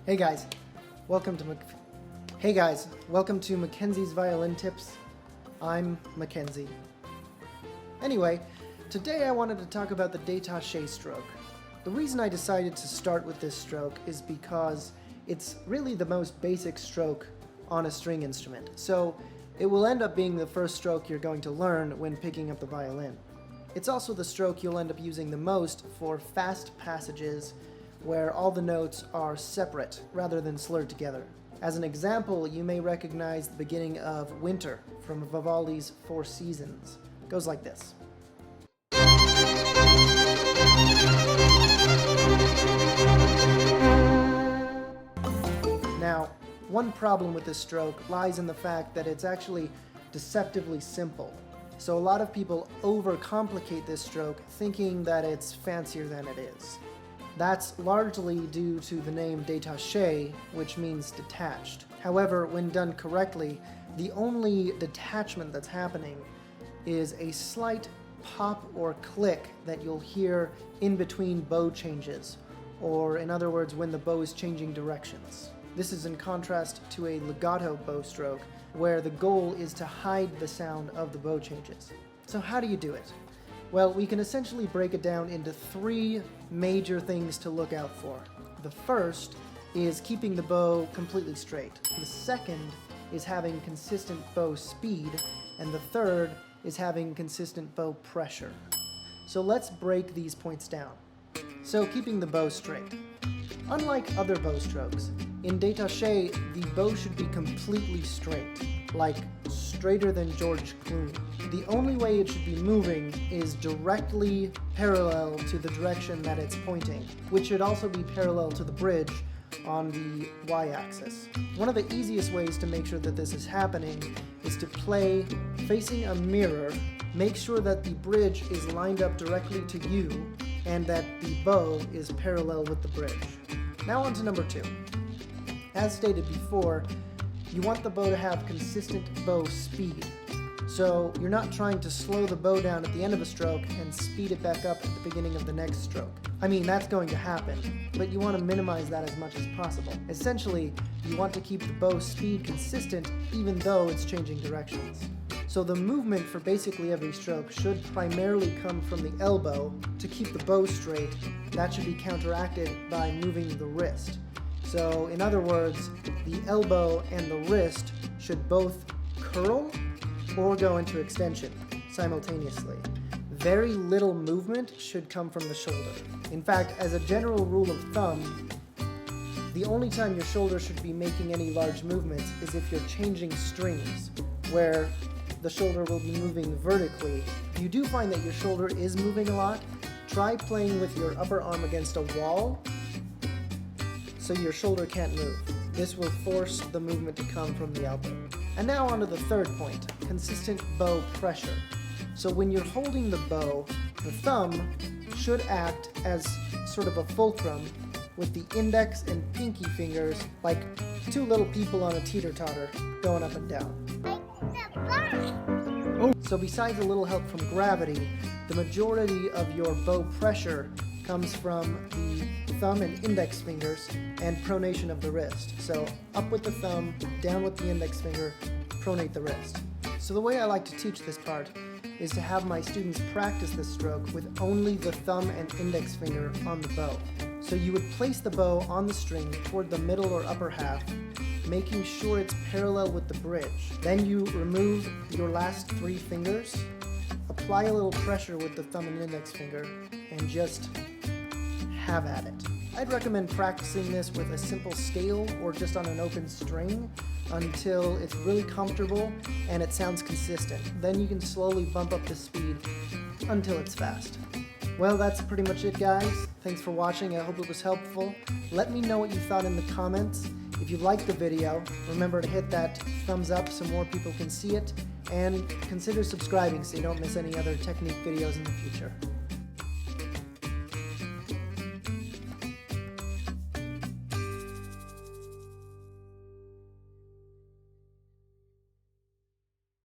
Hey guys, welcome to Mackenzie's Violin Tips. I'm Mackenzie. Anyway, today I wanted to talk about the Detaché stroke. The reason I decided to start with this stroke is because it's really the most basic stroke on a string instrument, so it will end up being the first stroke you're going to learn when picking up the violin. It's also the stroke you'll end up using the most for fast passages where all the notes are separate rather than slurred together. As an example, you may recognize the beginning of Winter from Vivaldi's Four Seasons. It goes like this. Now, one problem with this stroke lies in the fact that it's actually deceptively simple. So a lot of people overcomplicate this stroke thinking that it's fancier than it is. That's largely due to the name Detaché, which means detached. However, when done correctly, the only detachment that's happening is a slight pop or click that you'll hear in between bow changes, or in other words, when the bow is changing directions. This is in contrast to a legato bow stroke, where the goal is to hide the sound of the bow changes. So how do you do it? Well, we can essentially break it down into three major things to look out for. The first is keeping the bow completely straight. The second is having consistent bow speed. And the third is having consistent bow pressure. So let's break these points down. So keeping the bow straight. Unlike other bow strokes, in Detaché, the bow should be completely straight, like straighter than George Clooney. The only way it should be moving is directly parallel to the direction that it's pointing, which should also be parallel to the bridge on the y-axis. One of the easiest ways to make sure that this is happening is to play facing a mirror, make sure that the bridge is lined up directly to you, and that the bow is parallel with the bridge. Now on to number two. As stated before, you want the bow to have consistent bow speed. So you're not trying to slow the bow down at the end of a stroke and speed it back up at the beginning of the next stroke. I mean, that's going to happen, but you want to minimize that as much as possible. Essentially, you want to keep the bow speed consistent even though it's changing directions. So the movement for basically every stroke should primarily come from the elbow. To keep the bow straight, that should be counteracted by moving the wrist. So in other words, the elbow and the wrist should both curl or go into extension simultaneously. Very little movement should come from the shoulder. In fact, as a general rule of thumb, the only time your shoulder should be making any large movements is if you're changing strings, where the shoulder will be moving vertically. If you do find that your shoulder is moving a lot, try playing with your upper arm against a wall so your shoulder can't move. This will force the movement to come from the elbow. And now on to the third point, consistent bow pressure. So when you're holding the bow, the thumb should act as sort of a fulcrum with the index and pinky fingers like two little people on a teeter-totter going up and down. So besides a little help from gravity, the majority of your bow pressure comes from the thumb and index fingers and pronation of the wrist. So up with the thumb, down with the index finger, pronate the wrist. So the way I like to teach this part is to have my students practice this stroke with only the thumb and index finger on the bow. So you would place the bow on the string toward the middle or upper half, making sure it's parallel with the bridge. Then you remove your last three fingers, apply a little pressure with the thumb and index finger, and just have at it. I'd recommend practicing this with a simple scale or just on an open string until it's really comfortable and it sounds consistent. Then you can slowly bump up the speed until it's fast. Well, that's pretty much it, guys. Thanks for watching. I hope it was helpful. Let me know what you thought in the comments. If you liked the video, remember to hit that thumbs up so more people can see it, and consider subscribing so you don't miss any other technique videos in the future.